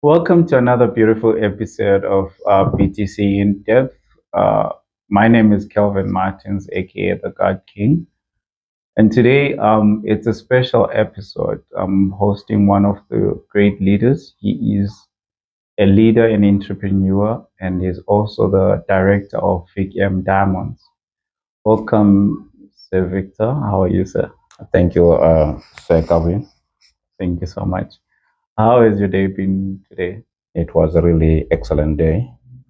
Welcome to another beautiful episode of BTC in Depth. Uh, my name is Kelvin Martins, aka the God King, and today it's a special episode. I'm hosting one of the great leaders. He is a leader and entrepreneur, and he's also the director of Vic M Diamonds. Welcome, Sir Victor. How are you, sir? Thank you, Sir Calvin. Thank you so much. How has your day been today? It was a really excellent day,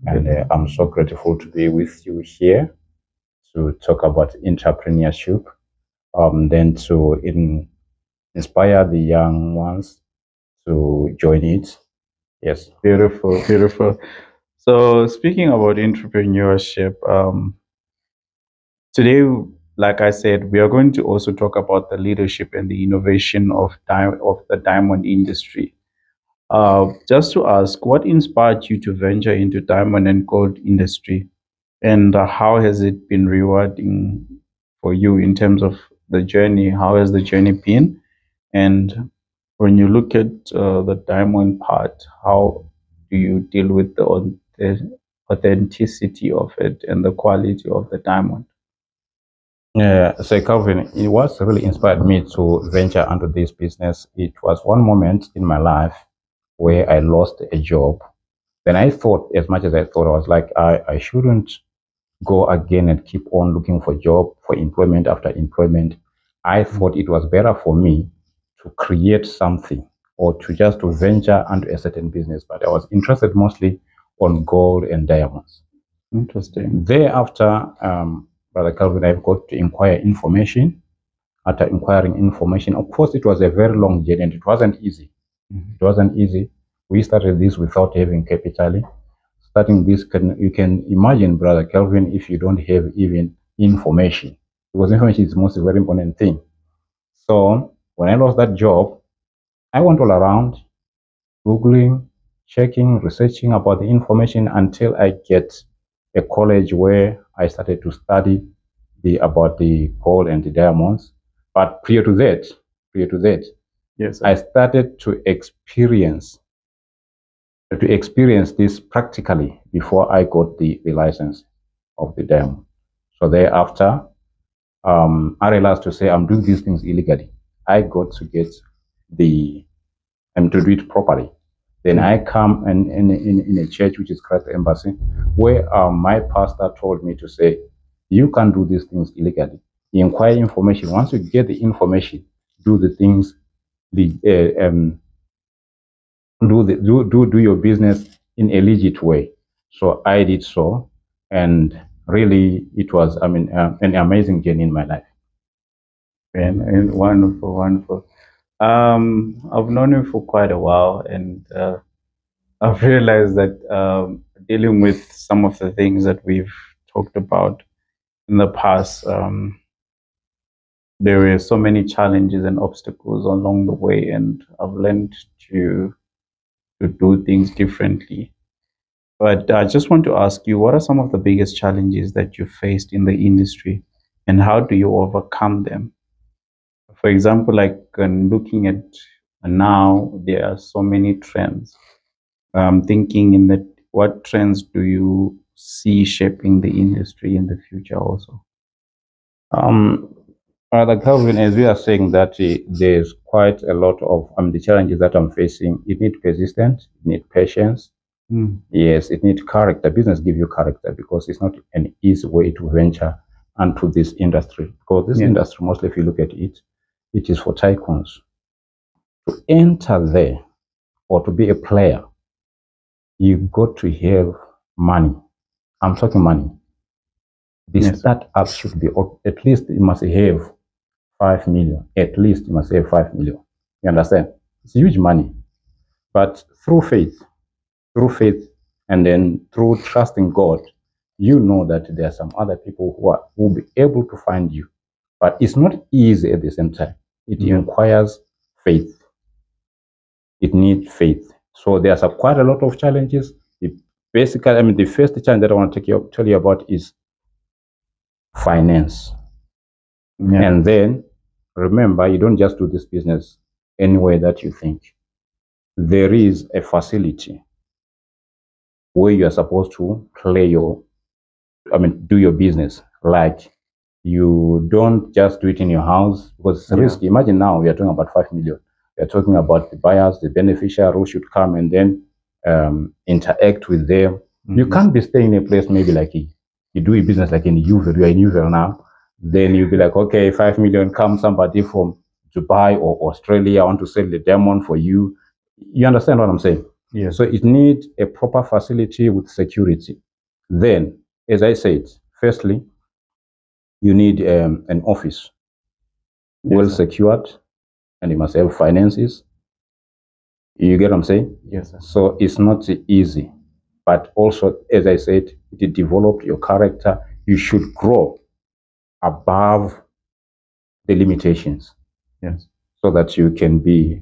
and I'm so grateful to be with you here to talk about entrepreneurship, then to inspire the young ones to join it. Yes. Beautiful, beautiful. So, speaking about entrepreneurship, today, like I said, we are going to also talk about the leadership and the innovation of the diamond industry. Just to ask, what inspired you to venture into diamond and gold industry, and how has it been rewarding for you in terms of the journey? How has the journey been? And when you look at the diamond part, how do you deal with the authenticity of it and the quality of the diamond? Sir Calvin, it was really inspired me to venture into this business. It was one moment in my life where I lost a job. Then I thought, as much as I thought, I was like, I shouldn't go again and keep on looking for job, for employment after employment. I thought it was better for me to create something or to just to venture into a certain business. But I was interested mostly on gold and diamonds. Interesting. Thereafter, Brother Calvin, I've got to inquire information. After inquiring information, of course, it was a very long journey and it wasn't easy. It wasn't easy. We started this without having capital. Starting this, you can imagine, Brother Kelvin, if you don't have even information, because information is the most very important thing. So when I lost that job, I went all around Googling, checking, researching about the information until I get a college where I started to study about the gold and the diamonds. But prior to that, Yes, I sir. started to experience this practically before I got the license of the diamond. So thereafter, I realized to say I'm doing these things illegally. I got to get the to do it properly. Then I come and in a church which is Christ Embassy, where my pastor told me to say, you can do these things illegally. Inquire information. Once you get the information, do the things the do your business in a legit way. So I did so, and really it was an amazing journey in my life. And wonderful, wonderful. I've known you for quite a while, and I've realized that dealing with some of the things that we've talked about in the past, there were so many challenges and obstacles along the way, and I've learned to to do things differently. But I just want to ask you, what are some of the biggest challenges that you faced in the industry, and how do you overcome them? For example, like looking at now, there are so many trends. Thinking in that, what trends do you see shaping the industry in the future also? Um, Like Calvin, as we are saying that there's quite a lot of the challenges that I'm facing. It needs persistence, it needs patience. Yes, it needs character. Business give you character because it's not an easy way to venture into this industry. Because this Yes. industry, mostly if you look at it, it is for tycoons. To enter there or to be a player, you got to have money. I'm talking money. The Yes. startup should be at least you must have 5 million. At least you must have 5 million. You understand? It's huge money. But through faith, and then through trusting God, you know that there are some other people who will be able to find you. But it's not easy at the same time. It requires faith. It needs faith. So there's quite a lot of challenges. The first challenge that I want to tell you about is finance. Yeah. And then remember, you don't just do this business any way that you think. there is a facility where you are supposed to do your business. Like, you don't just do it in your house because it's risky. Imagine now we are talking about 5 million. We are talking about the buyers, the beneficiary who should come and then interact with them. You can't be staying in a place maybe like you do a business like in Uvel, you are in Uvel now. Then you'll be like, okay, 5 million, come somebody from Dubai or Australia, I want to sell the diamond for you. You understand what I'm saying? Yes. So it needs a proper facility with security. Then, as I said, firstly, you need an office well secured, and you must have finances. You get what I'm saying? Yes, sir. So it's not easy, but also, as I said, to develop your character, you should grow above the limitations. Yes. So that you can be,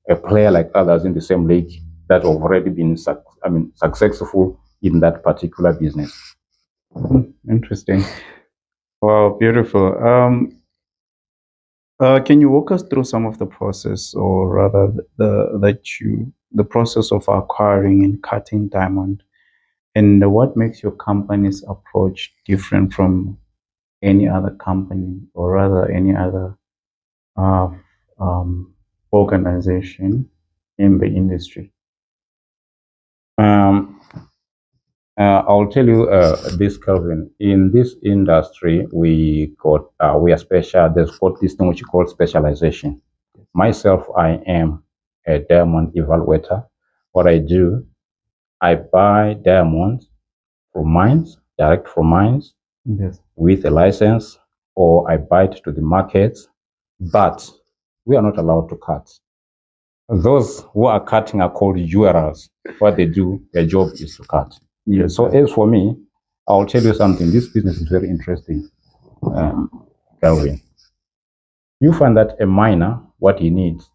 a player like others in the same league that have already been, successful in that particular business. Interesting. Wow, beautiful. Can you walk us through some of the process, or rather, the process of acquiring and cutting diamond, and what makes your company's approach different from any other company, or rather any other uh, um, organization in the industry? Um, I'll tell you this, Calvin. In this industry, we are special. There's got this thing which you call specialization. Myself, I am a diamond evaluator. What I do, I buy diamonds from mines, direct from mines, Yes. with a license, or I buy it to the markets. But we are not allowed to cut. Those who are cutting are called jewelers. What they do, their job is to cut. Yes. So as for me, I'll tell you something. This business is very interesting, Calvin. You find that a miner, what he needs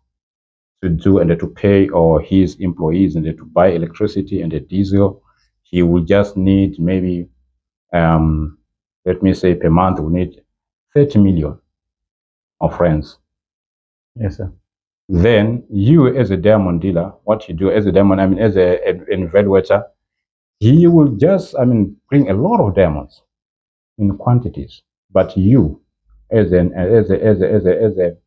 to do and to pay or his employees and to buy electricity and the diesel, he will just need maybe, let me say, per month, will need 30 million of friends. Yes, sir. Then you, as a diamond dealer, what you do as a diamond, as an evaluator, he will just, bring a lot of diamonds in quantities. But you, as an evaluator,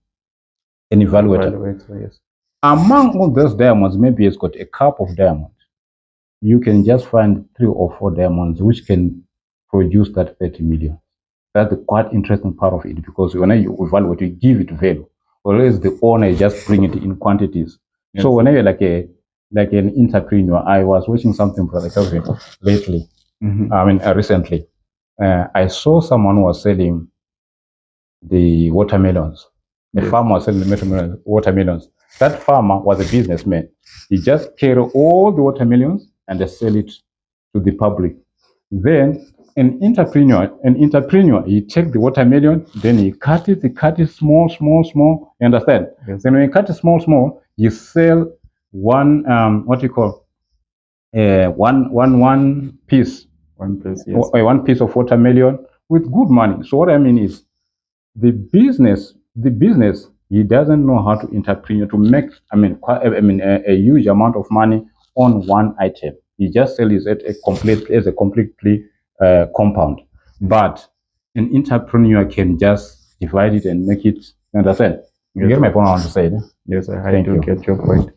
Evaluator, yes. among all those diamonds, maybe it's got a cup of diamonds. You can just find 3 or 4 diamonds which can produce that 30 million. That's the quite interesting part of it, because when you evaluate, you give it value. Whereas the owner just bring it in quantities. Yes. So whenever like an entrepreneur, I was watching something for the Calvin lately. Recently, I saw someone who was selling the watermelons. The farmer was selling the watermelons. That farmer was a businessman. He just carry all the watermelons and they sell it to the public. Then an entrepreneur, he take the watermelon, then he cut it small, small, small. You understand? Yes. Then when he cut it small, small, you sell one, what you call, one piece, Yes. one piece of watermelon with good money. So what I mean is, the business, he doesn't know how to entrepreneur to make, a huge amount of money on one item. He just sells it as a completely compound. But an entrepreneur can just divide it and make it. You understand? You get my point? I want to say. Yes, I Thank do you. get your point.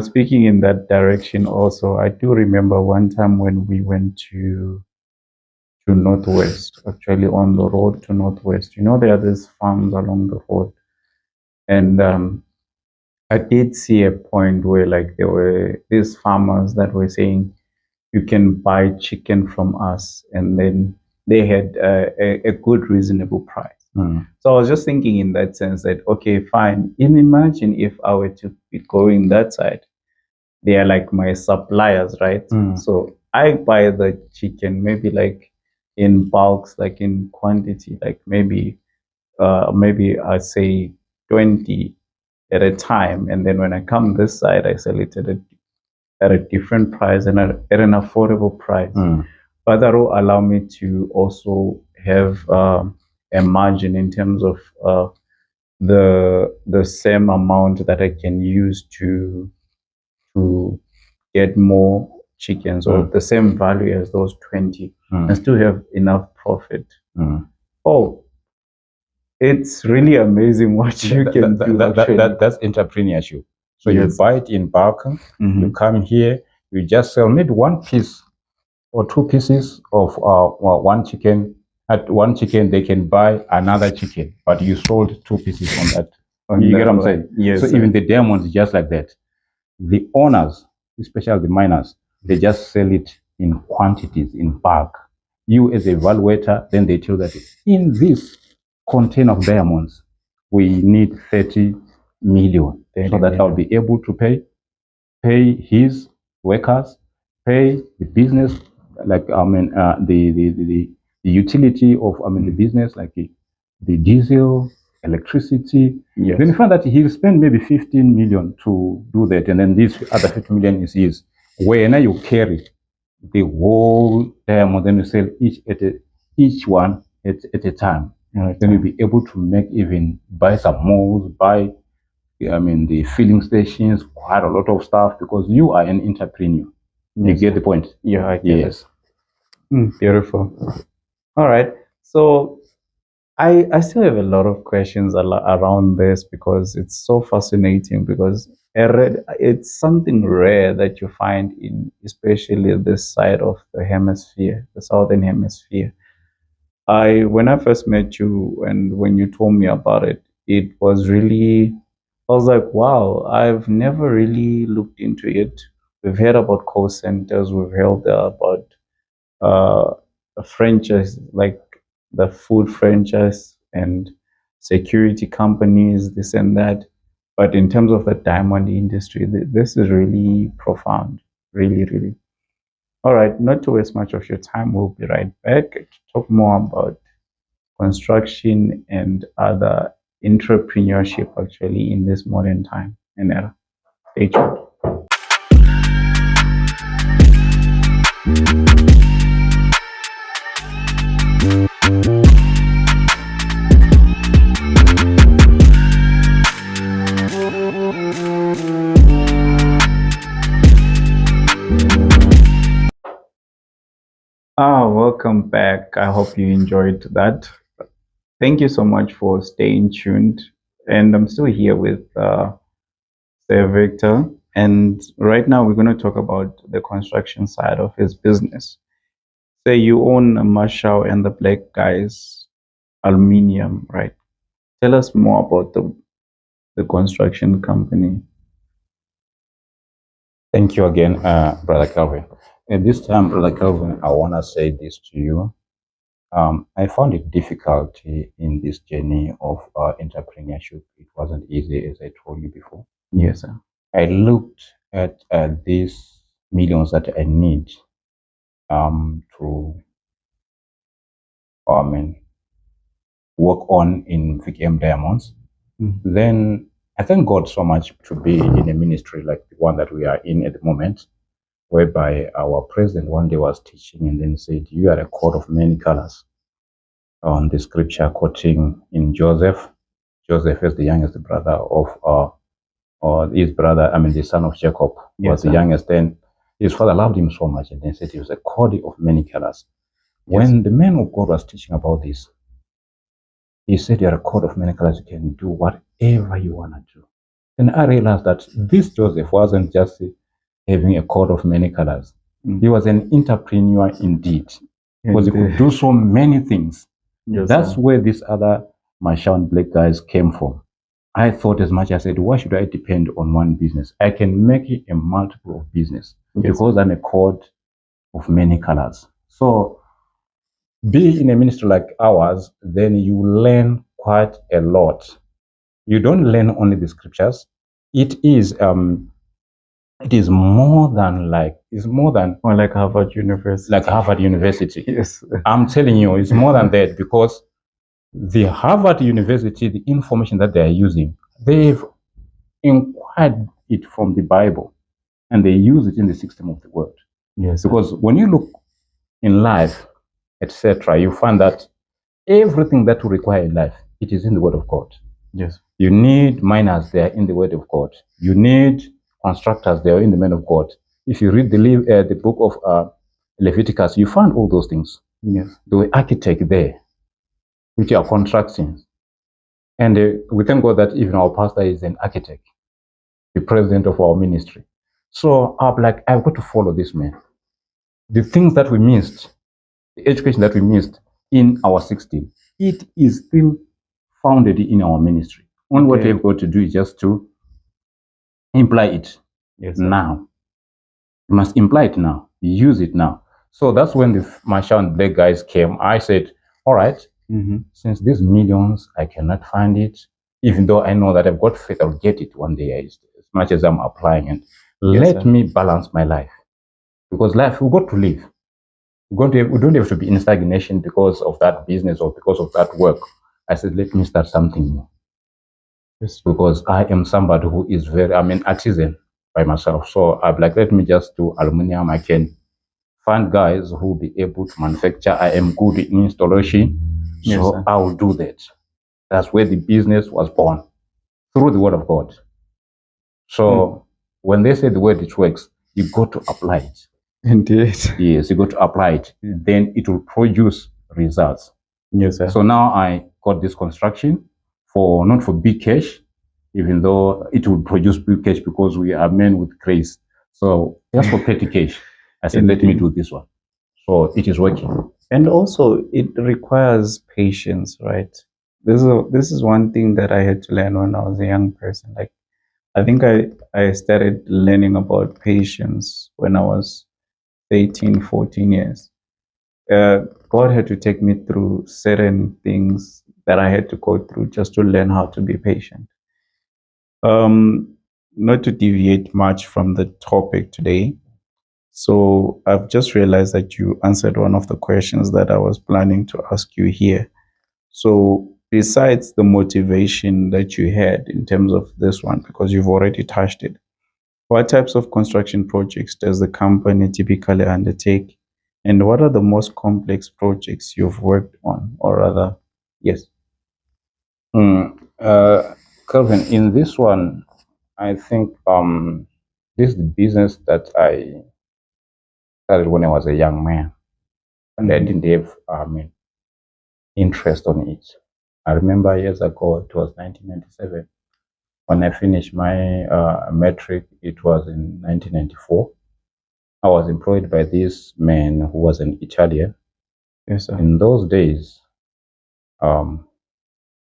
Speaking in that direction also, I do remember one time when we went to Northwest, actually on the road to Northwest. There are these farms along the road. And I did see a point where like there were these farmers that were saying you can buy chicken from us, and then they had a good reasonable price. So I was just thinking in that sense that, okay, fine. And imagine if I were to be going that side, they are like my suppliers, right? So I buy the chicken maybe like in bulks, like in quantity, like maybe I say 20 at a time, and then when I come this side, I sell it at a different price and at an affordable price. But that will allow me to also have a margin in terms of the same amount that I can use to get more chickens or the same value as those 20 and still have enough profit. Oh, it's really amazing what you can do. That's entrepreneurship. So you buy it in bulk, you come here, you just sell maybe one piece or two pieces of one chicken. At one chicken, they can buy another chicken, but you sold two pieces on that. You get what I'm saying? Yes. So even the diamonds, just like that. The owners, especially the miners, they just sell it in quantities, in bulk. You as a evaluator, then they tell that in this container of diamonds, we need 30 million, so that I'll be able to pay his workers, pay the business, like the utility of the business, like the diesel, electricity. Yes. Then you find that he'll spend maybe 15 million to do that, and then this other 50 million is his. When you carry the whole diamond, then you sell each one at a time. Then you'll be able to make even buy some molds, buy the filling stations, quite a lot of stuff, because you are an entrepreneur. You get the point? Yeah, I get Yes. Beautiful. All right. So I still have a lot of questions around this because it's so fascinating because it's something rare that you find in especially this side of the hemisphere, the southern hemisphere. When I first met you and when you told me about it, it was really, I was like, wow, I've never really looked into it. We've heard about call centers, we've heard about franchise, like the food franchise and security companies, this and that. But in terms of the diamond industry, this is really profound, really, really. All right, not to waste much of your time, we'll be right back to talk more about construction and other entrepreneurship actually in this modern time and era. Stay tuned. Welcome back. I hope you enjoyed that. Thank you so much for staying tuned. And I'm still here with Sir Victor. And right now we're going to talk about the construction side of his business. Say you own Marshall and the Black Guys Aluminium, right? Tell us more about the construction company. Thank you again, Brother Calvin. At this time, Brother Calvin, I want to say this to you. I found it difficult in this journey of entrepreneurship. It wasn't easy, as I told you before. Yes, sir. I looked at these millions that I need to work on in VKM Diamonds. Then I thank God so much to be in a ministry like the one that we are in at the moment, whereby our president one day was teaching and then said, "You are a coat of many colors." On the scripture quoting in Joseph. Joseph is the youngest brother of his brother, the son of Jacob, was the youngest. Then his father loved him so much, and then said he was a coat of many colors. When the man of God was teaching about this, he said, "You're a coat of many colors, you can do whatever you want to do." Then I realized that this Joseph wasn't just having a coat of many colors. He was an entrepreneur indeed, because he could do so many things. That's where these other Marshall Black guys came from. I thought as much as I said, why should I depend on one business? I can make it a multiple of business because I'm a coat of many colors. So be in a ministry like ours, then you learn quite a lot. You don't learn only the scriptures. It is more than Or like Harvard University. Like Harvard University. Yes. I'm telling you, it's more than that, because the Harvard University, the information that they are using, they've inquired it from the Bible and they use it in the system of the world. Yes. Because when you look in life, etc., you find that everything that you require in life, it is in the Word of God. Yes. You need miners, they are in the word of God. You need constructors, they are in the man of God. If you read the book of Leviticus, you find all those things. Yes. The architect there, which are contracting. And we thank God that even our pastor is an architect, the president of our ministry. So I'm like, I've got to follow this man. The things that we missed, the education that we missed in our 16, it is still founded in our ministry. Only what we've got to do is just to imply it now. You must imply it now. Use it now. So that's when the Marshall and Black guys came. I said, all right, since these millions, I cannot find it, even though I know that I've got faith, I'll get it one day as much as I'm applying it. Let me balance my life. Because life, we've got to live. We don't have to be in stagnation because of that business or because of that work. I said, let me start something new. Because I am somebody who is I'm an artisan by myself. So I'm like, let me just do aluminum. I can find guys who will be able to manufacture. I am good in installation. So I will do that. That's where the business was born, through the word of God. So when they say the word it works, you got to apply it. Indeed. Yes, you got to apply it. Then it will produce results. Yes, sir. So now I got this construction not for big cash, even though it will produce big cash because we are men with grace. So just for petty cash, I said, let me do this one. So it is working. And also, it requires patience, right? This is one thing that I had to learn when I was a young person. Like, I think I started learning about patience when I was 18, 14 years. God had to take me through certain things that I had to go through just to learn how to be patient. Not to deviate much from the topic today. So I've just realized that you answered one of the questions that I was planning to ask you here. So besides the motivation that you had in terms of this one, because you've already touched it, what types of construction projects does the company typically undertake? And what are the most complex projects you've worked on, or rather, yes? Kelvin, in this one, I think this is the business that I started when I was a young man, and I didn't have interest on it. I remember years ago, it was 1997. When I finished my metric, it was in 1994. I was employed by this man who was an Italian. Yes, sir. In those days,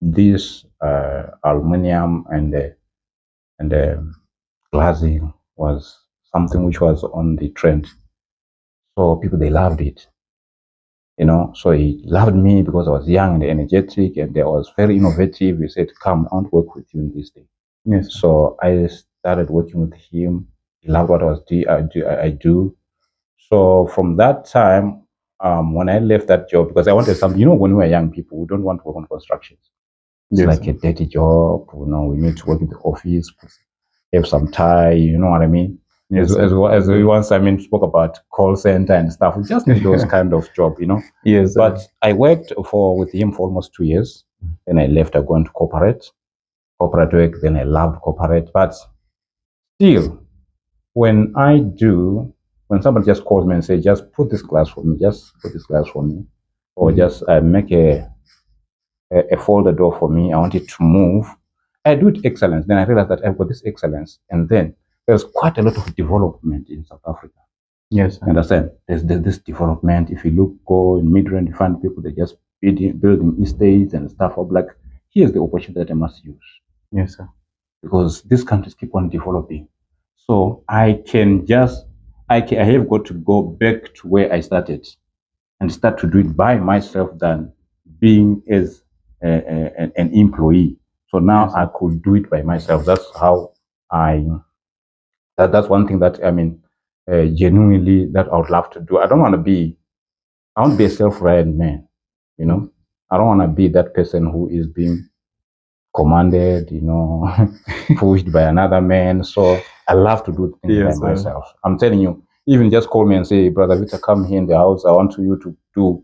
this aluminum and glazing was something which was on the trend. So people, they loved it. So he loved me because I was young and energetic and I was very innovative. He said, come, I want to work with you in this day. Yes. So I started working with him. He loved what I do. So from that time, when I left that job, because I wanted something, when we were young people, we don't want to work on constructions. It's like a dirty job. We need to work in the office, have some tie, you know what I mean? As we once, spoke about call center and stuff. We just need those kind of job, Yes. But I worked with him for almost 2 years. Then I left. I went to corporate work. Then I loved corporate, but still, when somebody just calls me and say, just put this glass for me, or just make a folder door for me, I want it to move. I do it excellence. Then I realized that I've got this excellence. And then there's quite a lot of development in South Africa. Yes. You understand? There's this development. If you go in Midrand, you find people that just building estates and stuff. I'm like, here's the opportunity that I must use. Yes, sir. Because these countries keep on developing. So I have got to go back to where I started and start to do it by myself than being as an employee. So now I could do it by myself. That's how that's one thing that genuinely that I would love to do. I want to be a self-reliant man, I don't want to be that person who is being commanded, pushed by another man. So I love to do things by myself. I'm telling you, even just call me and say, Brother Victor, come here in the house. I want you to do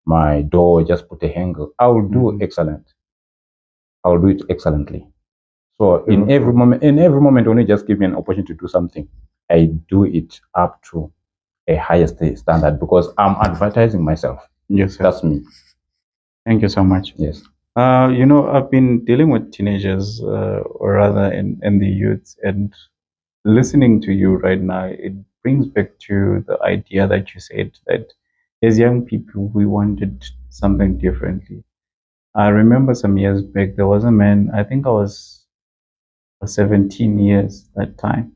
my door, just put a hanger. I will do excellent. I will do it excellently. So in every moment when you just give me an opportunity to do something, I do it up to a highest standard because I'm advertising myself. Yes, sir. That's me. Thank you so much. Yes. I've been dealing with teenagers, or rather, in the youth, and listening to you right now, it brings back to the idea that you said that as young people, we wanted something differently. I remember some years back, there was a man, I think I was 17 years that time.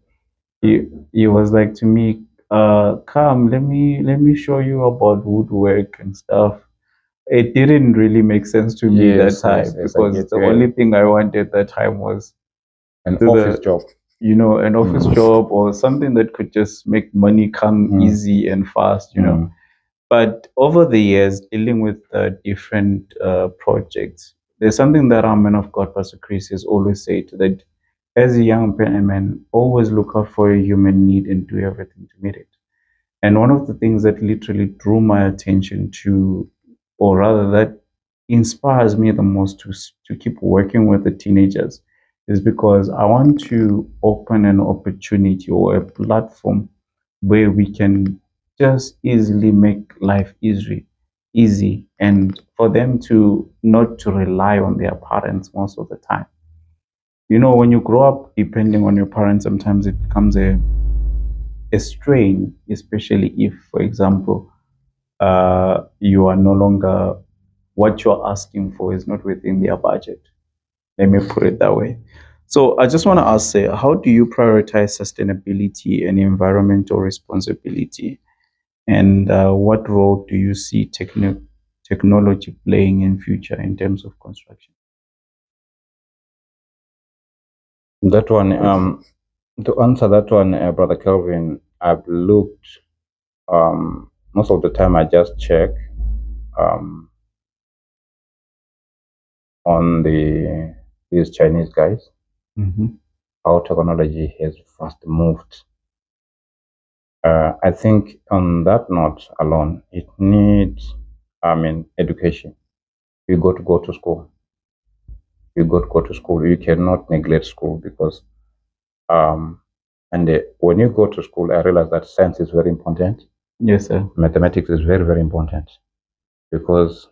He was like to me, come, let me show you about woodwork and stuff. It didn't really make sense to me that Yes, yes, time yes. I because get the you. only thing I wanted that time was An to office the job. an office job or something that could just make money come Mm, easy and fast. mm. But over the years, dealing with different projects, there's something that our man of God, Pastor Chris, has always said that as a young man, always look out for a human need and do everything to meet it. And one of the things that literally drew my attention to, or rather that inspires me the most to keep working with the teenagers, is because I want to open an opportunity or a platform where we can just easily make life easy, and for them to not to rely on their parents most of the time. When you grow up depending on your parents, sometimes it becomes a strain, especially if, for example, you are no longer, what you're asking for is not within their budget. Let me put it that way. So I just want to ask, say, how do you prioritize sustainability and environmental responsibility? And what role do you see technology playing in future in terms of construction? That one, to answer that one, Brother Kelvin, I've looked, most of the time I just check um, on these Chinese guys, Mm-hmm. how technology has fast moved. I think on that note alone, it needs, education. You got to go to school. You got to go to school. You cannot neglect school because, and when you go to school, I realize that science is very important. Yes, sir. Mathematics is very, very important because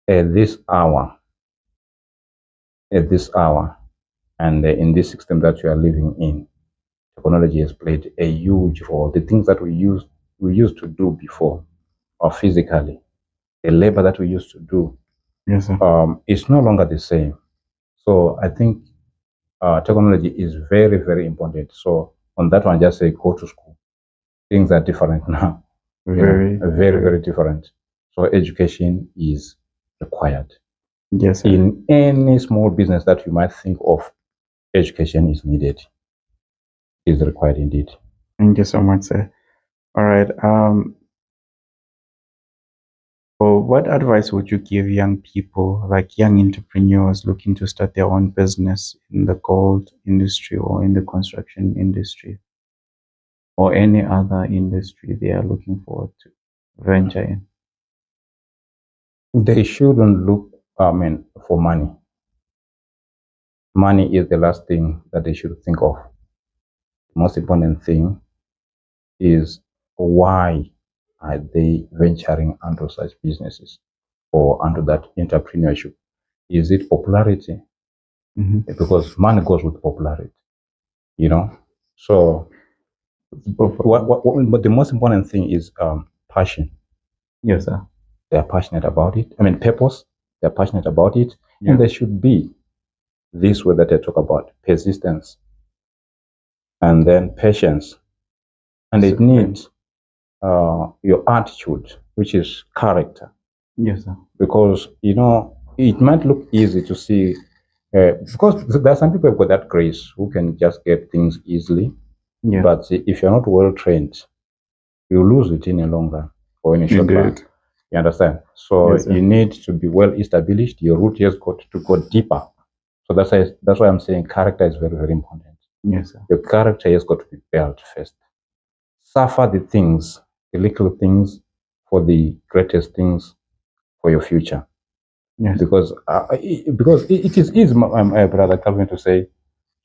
at this hour, at this hour, and in this system that you are living in, technology has played a huge role. The things that we used to do before, or physically, the labor that we used to do, Yes, sir. is no longer the same. So I think technology is very, very important. So on that one, just say go to school. Things are different now. Very, Very, very. very different. So education is required. Yes, sir. In any small business that you might think of, education is needed, is required indeed. Thank you so much, sir. All right. So what advice would you give young people, like young entrepreneurs looking to start their own business in the gold industry or in the construction industry or any other industry they are looking forward to venture in? They shouldn't look, for money. Money is the last thing that they should think of. The most important thing is why are they venturing into such businesses or into that entrepreneurship? Is it popularity? Mm-hmm. Because money goes with popularity, you know. So, but the most important thing is passion. Yes, sir. They are passionate about it. Purpose. They are passionate about it, Yeah. and there should be this way that I talk about persistence, and then patience, and it Discipline. needs your attitude, which is character, Yes, sir. because it might look easy to see. Because there are some people who've got that grace who can just get things easily, Yeah. but if you're not well trained, you lose it in a long run or in a short run. Indeed. You understand? So Yes, you sir. need to be well established. Your root has got to go deeper. So that's why I'm saying character is very, very important. Yes, sir. Your character has got to be built first. Suffer the things, the little things, for the greatest things for your future. Yes. Because it is easy, my brother Calvin, to say,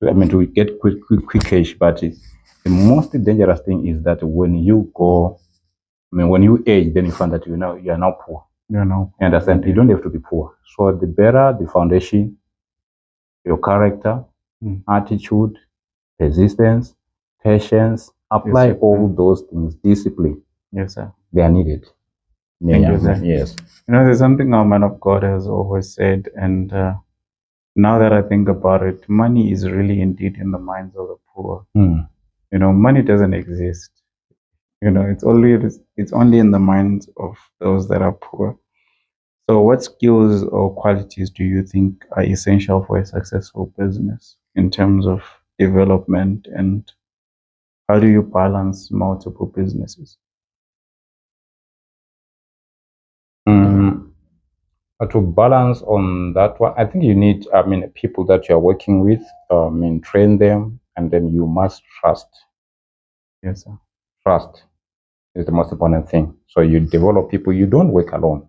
I mean, to get quick cash, but the most dangerous thing is that when you go, I mean, when you age, then you find that you are now poor. You know. You understand? You don't have to be poor. So the better the foundation, your character, attitude, persistence, patience, apply all those things, discipline. Yes, sir. They are needed. Thank you, sir. Yes. There's something our man of God has always said, and now that I think about it, money is really indeed in the minds of the poor. Money doesn't exist. It's only in the minds of those that are poor. So, what skills or qualities do you think are essential for a successful business in terms of development, and how do you balance multiple businesses? To balance on that one, I think you need, I mean, people that you are working with, train them, and then you must trust. Yes, sir. Trust is the most important thing. So you develop people. You don't work alone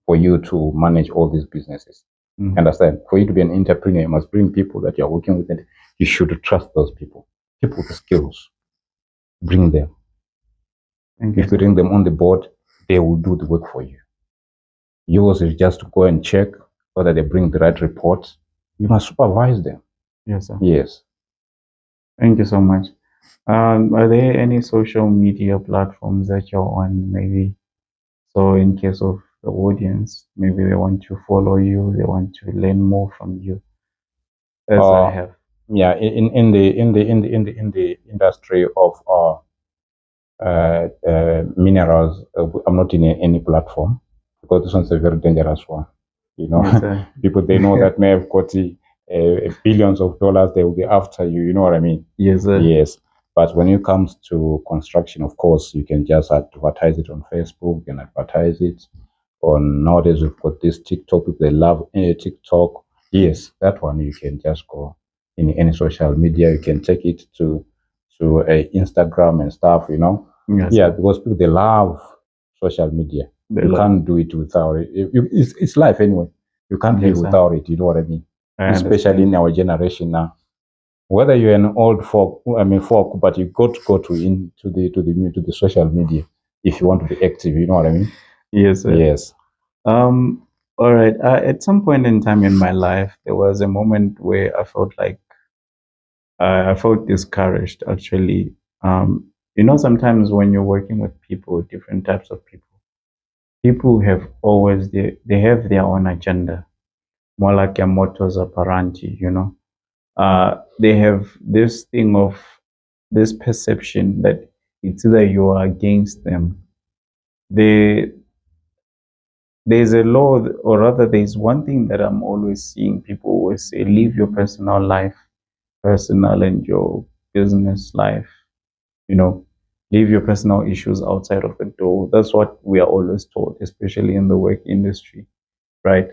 for you to manage all these businesses. Understand? For you to be an entrepreneur, you must bring people that you're working with, and you should trust those people. People with skills, bring them. Thank you, If you sir. bring them on the board, they will do the work for you. Yours is just to go and check whether they bring the right reports. You must supervise them. Yes, sir. Yes. Thank you so much. Are there any social media platforms that you're on, maybe? So, in case of the audience, maybe they want to follow you, they want to learn more from you, as I have. Yeah, in the industry of minerals, I'm not in any platform because this one's a very dangerous one. Yes, sir. People, they know that may have got billions of dollars, they will be after you. You know what I mean? Yes, sir. Yes. But when it comes to construction, of course, you can just advertise it on Facebook. You can advertise it on, nowadays we've got this TikTok. If they love TikTok, yes, that one you can just go in any social media. You can take it to Instagram and stuff. Yes, Yeah, sir. because people, they love social media. They You love can't do it without it. It's life anyway. You can't live Yes, sir. without it. You know what I mean? I Especially in understand. our generation now. Whether you're an old folk, but you got to go to the social media if you want to be active. You know what I mean? Yes, sir. Yes. Um, all right. At some point in time in my life, there was a moment where I felt like I felt discouraged, actually. Sometimes when you're working with people, different types of people have always they have their own agenda, more like a modus operandi. They have this thing of this perception that it's either you are against them. They There's a law, or rather, there's one thing that I'm always seeing people always say: live your personal life, personal, and your business life. You know, leave your personal issues outside of the door. That's what we are always taught, especially in the work industry, right?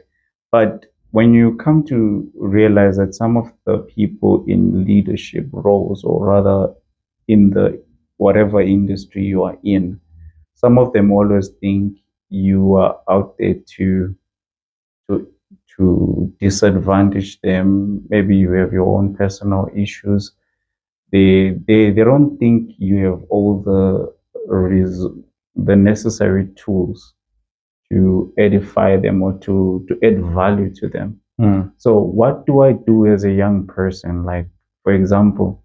But when you come to realize that some of the people in leadership roles, or rather in the whatever industry you are in, some of them always think you are out there to to disadvantage them. Maybe you have your own personal issues. They don't think you have all the necessary tools to edify them, or to add value to them. So what do I do as a young person? Like, for example,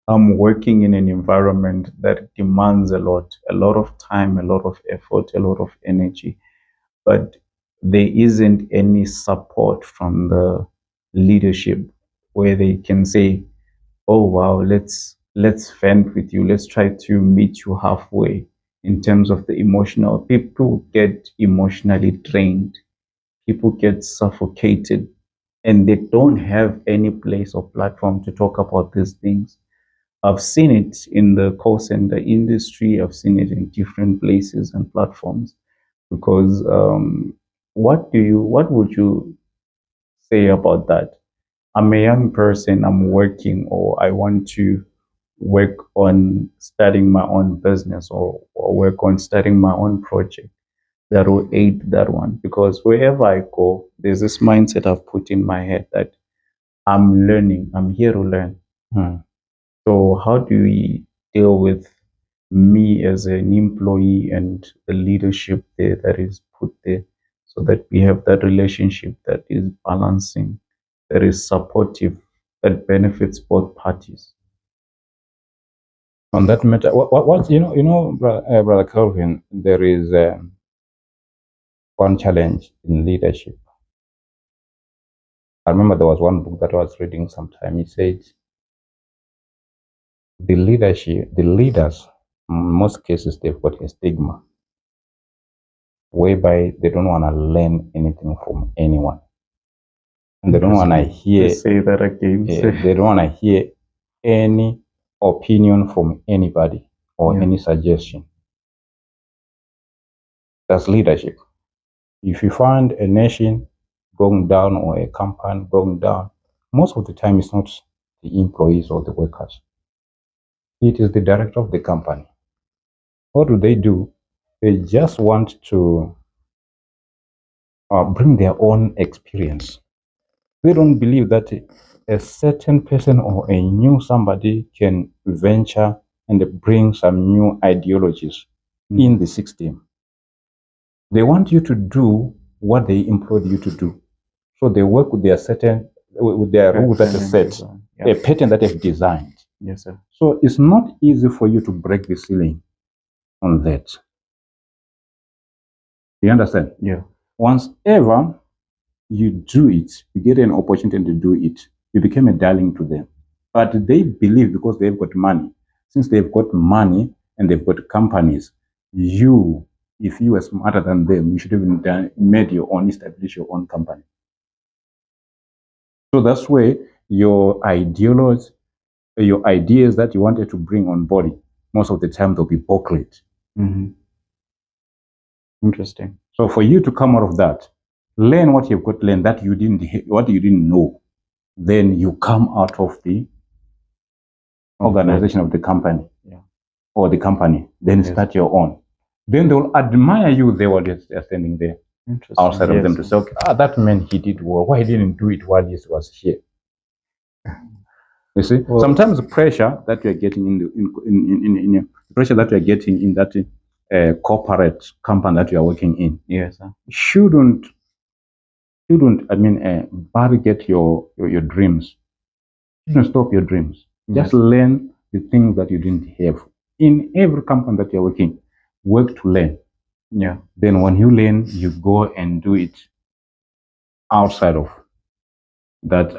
I'm working in an environment that demands a lot of time, a lot of effort, a lot of energy, but there isn't any support from the leadership where they can say, "Oh wow, let's vent with you. Let's try to meet you halfway." In terms of the emotional, people get emotionally drained, people get suffocated, and they don't have any place or platform to talk about these things. I've seen it in the call center industry. I've seen it in different places and platforms. Because what would you say about that? I'm a young person. I'm working, or I want to work on starting my own business, or work on starting my own project. that will aid that one. Because wherever I go, there's this mindset I've put in my head that I'm learning, I'm here to learn. So, how do we deal with me as an employee and the leadership there that is put there so that we have that relationship that is balancing, that is supportive, that benefits both parties? On that matter, what brother Kelvin, there is one challenge in leadership. I remember there was one book that I was reading sometime. It said the leaders, in most cases, they've got a stigma whereby they don't want to learn anything from anyone, and they don't want to hear. Say that again. They don't want to hear any opinion from anybody or any suggestion. That's leadership. If you find a nation going down or a company going down, most of the time it's not the employees or the workers. It is the director of the company. What do? They just want to bring their own experience. They don't believe that a certain person or a new somebody can venture and bring some new ideologies in the system. They want you to do what they employed you to do. So they work with their rules that are set, a pattern that they've designed. Yes, sir. So it's not easy for you to break the ceiling on that. You understand? Yeah. Once ever you do it, you get an opportunity to do it, you become a darling to them. But they believe because they've got money, since they've got money and they've got companies, if you were smarter than them, you should have made your own, establish your own company. So that's where your ideas that you wanted to bring on board, most of the time they'll be booklet. Interesting. So for you to come out of that, learn what you've got to learn, what you didn't know, then you come out of the organization of the company or the company, then start your own. Then they'll admire you there while they're standing there outside of them to say, okay, that man, he did well. Why he didn't do it while he was here? You see, sometimes the pressure that you're getting in pressure that you're getting in that corporate company that you're working in, shouldn't barricade your dreams. Shouldn't stop your dreams. Just learn the things that you didn't have. In every company that you're working, work to learn. Yeah. Then when you learn, you go and do it outside of that,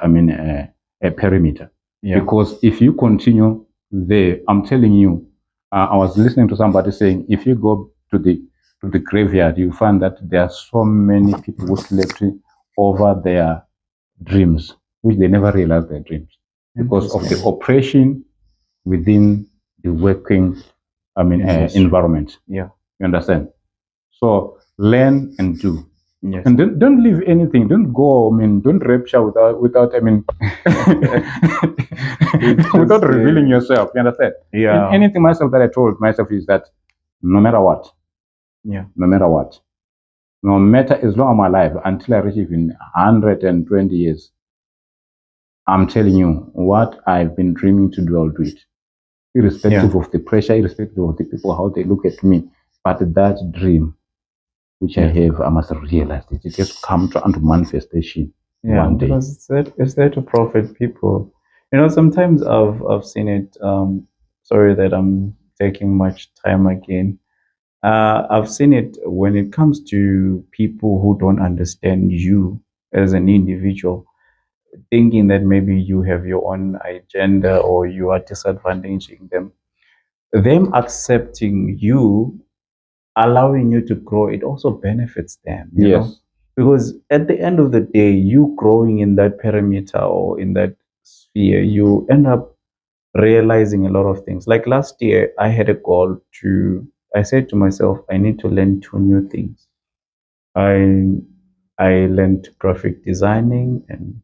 a perimeter. Yeah. Because if you continue there, I'm telling you, I was listening to somebody saying, if you go to the graveyard, you find that there are so many people who slept over their dreams, which they never realized their dreams because of the oppression within the working, environment. Yeah. You understand? So learn and do. Yes. And don't leave anything. Don't go. Don't rapture without without revealing yourself. You understand? Yeah. Anything myself that I told myself is that no matter what, no matter as long as I'm alive, until I reach even 120 years, I'm telling you what I've been dreaming to do. I'll do it, irrespective of the pressure, irrespective of the people how they look at me. But that dream which I have, I must realize it. It just come to manifestation one day. Because it's there to profit people. Sometimes I've seen it. Sorry that I'm taking much time again. I've seen it when it comes to people who don't understand you as an individual, thinking that maybe you have your own agenda or you are disadvantaging them. Them accepting you, allowing you to grow, it also benefits them. You know? Because at the end of the day, you growing in that perimeter or in that sphere, you end up realizing a lot of things. Like last year, I had a goal I said to myself, I need to learn 2 new things. I learned graphic designing, and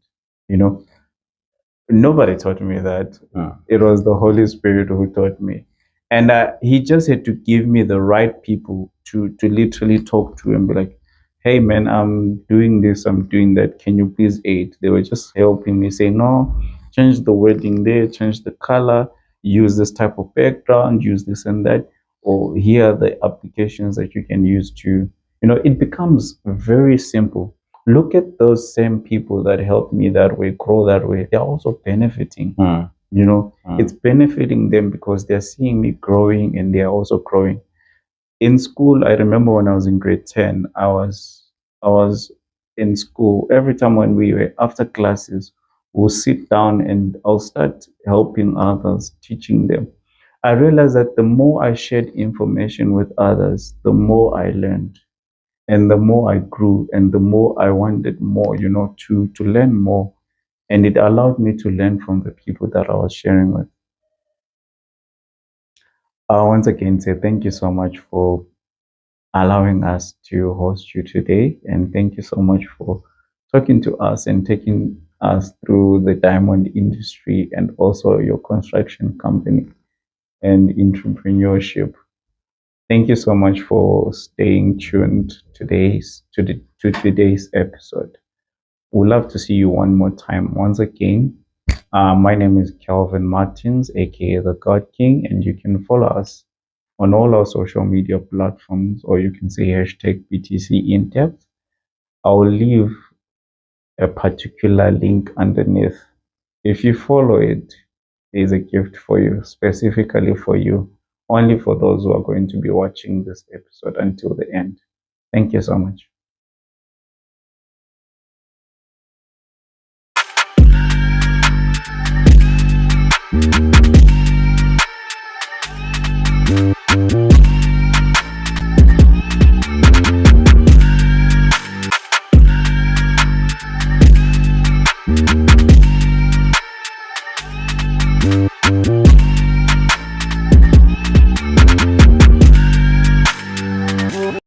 nobody taught me that. It was the Holy Spirit who taught me. And he just had to give me the right people to literally talk to and be like, hey man, I'm doing this, I'm doing that. Can you please aid? They were just helping me say, no, change the wording there, change the color, use this type of background, use this and that, or here are the applications that you can use to, it becomes very simple. Look at those same people that helped me that way, grow that way. They're also benefiting. It's benefiting them because they're seeing me growing and they're also growing. In school, I remember when I was in grade 10, I was in school. Every time when we were after classes, we'll sit down and I'll start helping others, teaching them. I realized that the more I shared information with others, the more I learned and the more I grew and the more I wanted more, to learn more. And it allowed me to learn from the people that I was sharing with. Once again, say thank you so much for allowing us to host you today. And thank you so much for talking to us and taking us through the diamond industry and also your construction company and entrepreneurship. Thank you so much for staying tuned to today's episode. We'd love to see you one more time. Once again, my name is Calvin Martins, aka the God King, and you can follow us on all our social media platforms, or you can say hashtag BTC in depth. I'll leave a particular link underneath. If you follow it, there's a gift for you, specifically for you, only for those who are going to be watching this episode until the end. Thank you so much.